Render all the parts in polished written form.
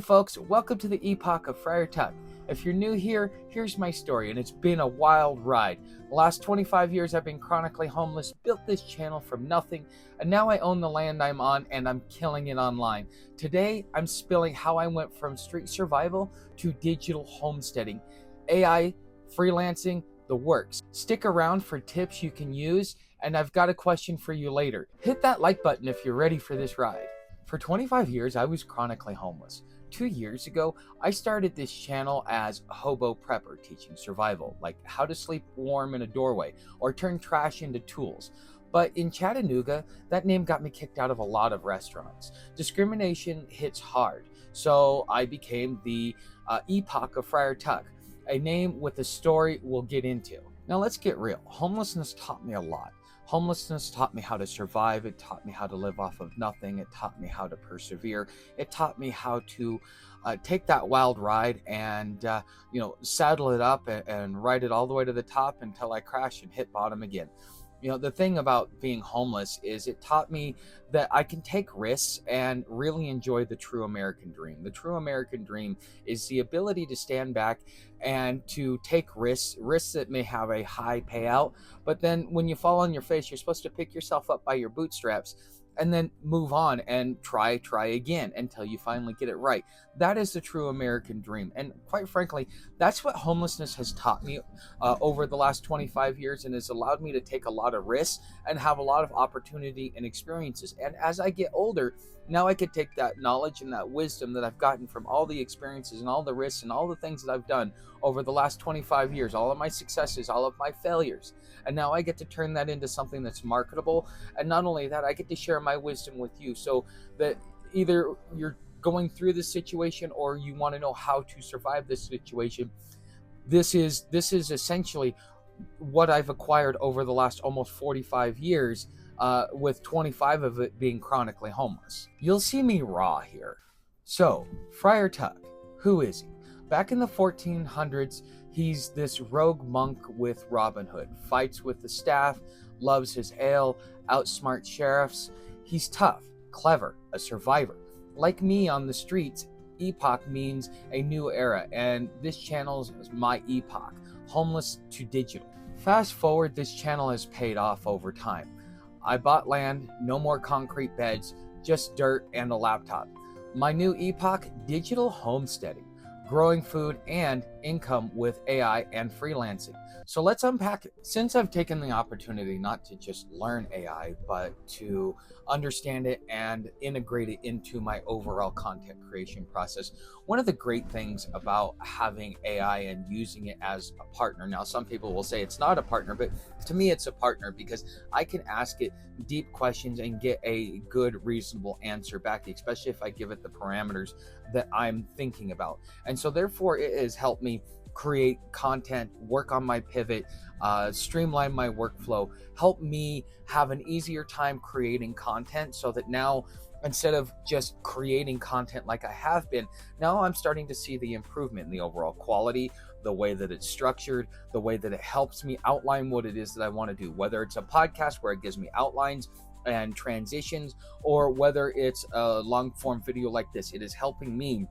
folks, welcome to the Epoch of Friar Tuck. If you're new here, here's my story, and it's been a wild ride. The last 25 years I've been chronically homeless, built this channel from nothing, and now I own the land I'm on and I'm killing it online. Today, I'm spilling how I went from street survival to digital homesteading, AI, freelancing, the works. Stick around for tips you can use, and I've got a question for you later. Hit that like button if you're ready for this ride. For 25 years, I was chronically homeless. 2 years ago, I started this channel as a hobo prepper, teaching survival, like how to sleep warm in a doorway or turn trash into tools. But in Chattanooga, that name got me kicked out of a lot of restaurants. Discrimination hits hard, so I became the Epoch of Friar Tuck, a name with a story we'll get into. Now let's get real. Homelessness taught me a lot. Homelessness taught me how to survive. It taught me how to live off of nothing. It taught me how to persevere. It taught me how to take that wild ride and saddle it up and ride it all the way to the top until I crash and hit bottom again. The thing about being homeless is it taught me that I can take risks and really enjoy the true American dream. The true American dream is the ability to stand back and to take risks that may have a high payout. But then when you fall on your face, you're supposed to pick yourself up by your bootstraps and then move on and try again until you finally get it right. That is the true American dream. And quite frankly, that's what homelessness has taught me over the last 25 years, and has allowed me to take a lot of risks and have a lot of opportunity and experiences. And as I get older, now I could take that knowledge and that wisdom that I've gotten from all the experiences and all the risks and all the things that I've done over the last 25 years, all of my successes, all of my failures. And now I get to turn that into something that's marketable. And not only that, I get to share my wisdom with you, so that either you're going through this situation or you want to know how to survive this situation. This is essentially what I've acquired over the last almost 45 years, with 25 of it being chronically homeless. You'll see me raw here. So, Friar Tuck, who is he? Back in the 1400s, he's this rogue monk with Robin Hood, fights with the staff, loves his ale, outsmarts sheriffs. He's tough, clever, a survivor. Like me on the streets, epoch means a new era, and this channel is my epoch, homeless to digital. Fast forward, this channel has paid off over time. I bought land, no more concrete beds, just dirt and a laptop. My new epoch, digital homesteading, growing food and income with AI and freelancing. So let's unpack it. Since I've taken the opportunity not to just learn AI, but to understand it and integrate it into my overall content creation process, one of the great things about having AI and using it as a partner, now some people will say it's not a partner, but to me it's a partner, because I can ask it deep questions and get a good, reasonable answer back, especially if I give it the parameters that I'm thinking about. And so therefore it has helped me create content, work on my pivot, streamline my workflow, help me have an easier time creating content, so that now, instead of just creating content like I have been, now I'm starting to see the improvement in the overall quality, the way that it's structured, the way that it helps me outline what it is that I want to do, whether it's a podcast where it gives me outlines and transitions, or whether it's a long form video like this. It is helping me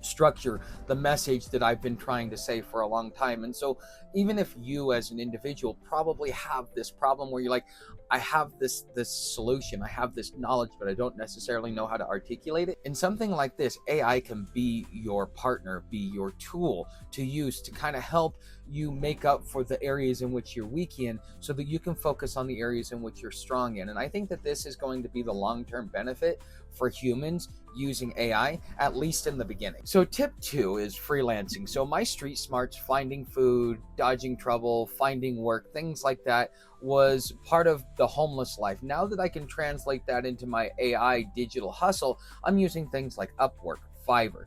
structure the message that I've been trying to say for a long time. And so even if you as an individual probably have this problem where you're like, I have this solution, I have this knowledge, but I don't necessarily know how to articulate it, in something like this, AI can be your partner, be your tool to use to kind of help you make up for the areas in which you're weak in, so that you can focus on the areas in which you're strong in. And I think that this is going to be the long-term benefit for humans using AI, at least in the beginning. So tip 2 is freelancing. So my street smarts, finding food, dodging trouble, finding work, things like that, was part of the homeless life. Now that I can translate that into my AI digital hustle, I'm using things like Upwork, Fiverr.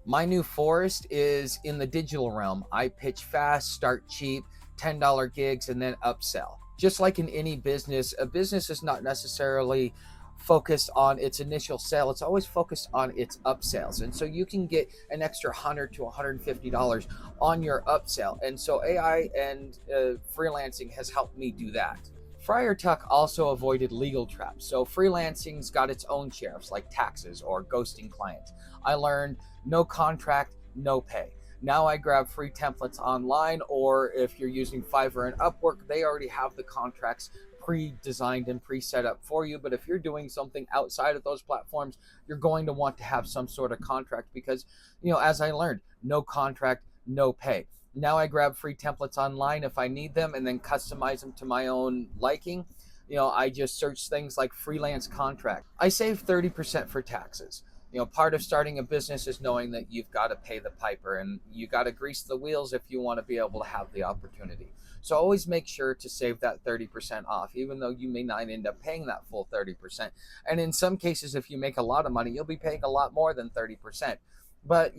My new forest is in the digital realm. I pitch fast, start cheap, $10 gigs, and then upsell. Just like in any business, a business is not necessarily focused on its initial sale. It's always focused on its upsells. And so you can get an extra $100 to $150 on your upsell. And so AI and freelancing has helped me do that. Friar Tuck also avoided legal traps, so freelancing's got its own sheriffs like taxes or ghosting clients. I learned no contract, no pay. Now I grab free templates online, or if you're using Fiverr and Upwork, they already have the contracts pre-designed and pre-set up for you. But if you're doing something outside of those platforms, you're going to want to have some sort of contract because, as I learned, no contract, no pay. Now I grab free templates online if I need them and then customize them to my own liking. I just search things like freelance contract. I save 30% for taxes. Part of starting a business is knowing that you've got to pay the piper and you got to grease the wheels if you want to be able to have the opportunity. So always make sure to save that 30% off, even though you may not end up paying that full 30%. And in some cases, if you make a lot of money, you'll be paying a lot more than 30%. But,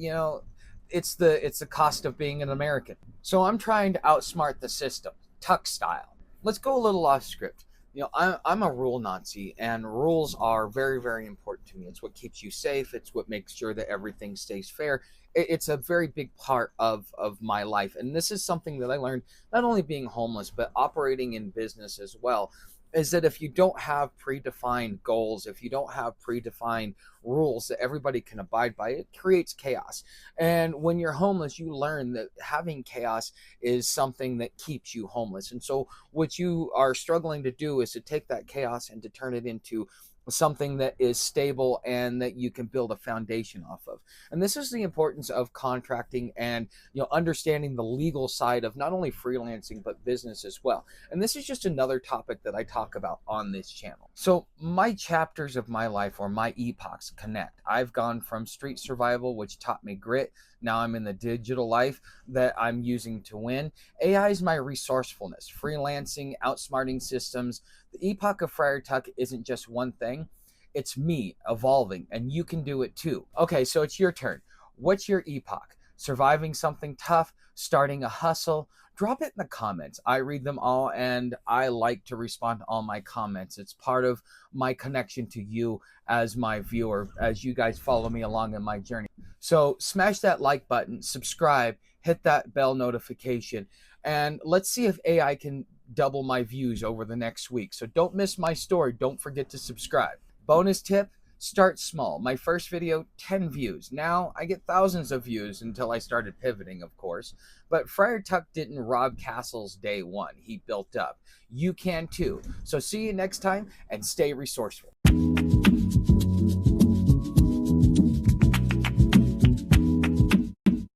it's the cost of being an American. So I'm trying to outsmart the system, Tuck style. Let's go a little off script. I'm a rule Nazi, and rules are very, very important to me. It's what keeps you safe. It's what makes sure that everything stays fair. It's a very big part of my life. And this is something that I learned not only being homeless, but operating in business as well, is that if you don't have predefined goals, if you don't have predefined rules that everybody can abide by, it creates chaos. And when you're homeless, you learn that having chaos is something that keeps you homeless. And so what you are struggling to do is to take that chaos and to turn it into something that is stable and that you can build a foundation off of. And this is the importance of contracting and understanding the legal side of not only freelancing but business as well. And this is just another topic that I talk about on this channel. So my chapters of my life, or my epochs, connect. I've gone from street survival, which taught me grit. Now I'm in the digital life that I'm using to win. AI is my resourcefulness, freelancing, outsmarting systems. The Epoch of Friar Tuck isn't just one thing. It's me evolving, and you can do it too. Okay, so it's your turn. What's your epoch? Surviving something tough, starting a hustle? Drop it in the comments. I read them all, and I like to respond to all my comments. It's part of my connection to you as my viewer, as you guys follow me along in my journey. So smash that like button, subscribe, hit that bell notification, and let's see if AI can double my views over the next week. So don't miss my story. Don't forget to subscribe. Bonus tip, start small. My first video, 10 views. Now I get thousands of views until I started pivoting, of course. But Friar Tuck didn't rob castles day one. He built up. You can too. So see you next time, and stay resourceful.